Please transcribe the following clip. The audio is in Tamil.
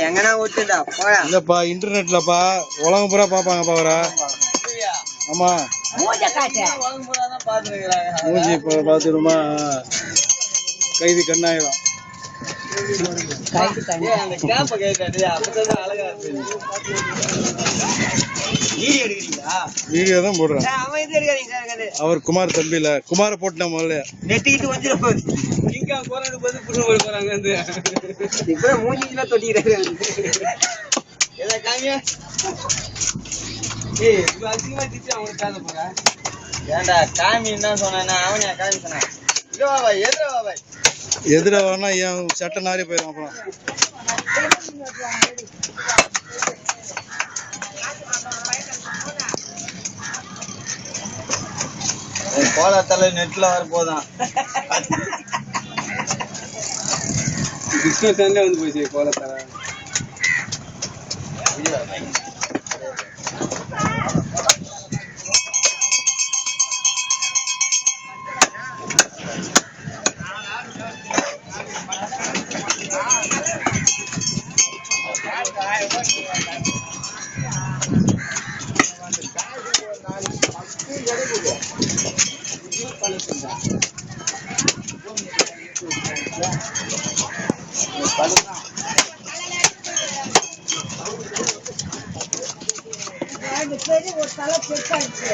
எங்கன்னா ஓட்டுடா இல்லப்பா இன்டர்நெட்லப்பா உலகம் பூரா பாப்பாங்கப்பா அவரை. ஆமா மூஞ்சி பாத்துருமா கைது கண்ணாயிரம். வீடியோ தான் போடுறேன். அவர் குமார் தம்பியில குமார போட்டா முதல்ல நெட்டிட்டு வந்து மூஞ்சில தொட்டிக்கிறாரு. ஏன்டா காமி என்ன சொன்னா அவனே காமி சொன்னான். எதிர வேணா என் சட்டை நாரி போயிடும். அப்புறம் கோலத்தலை நெட்ல வர போதான் வந்து போயிடுச்சு கோலத்தலை. ஒரு தலை பெருசாச்சு.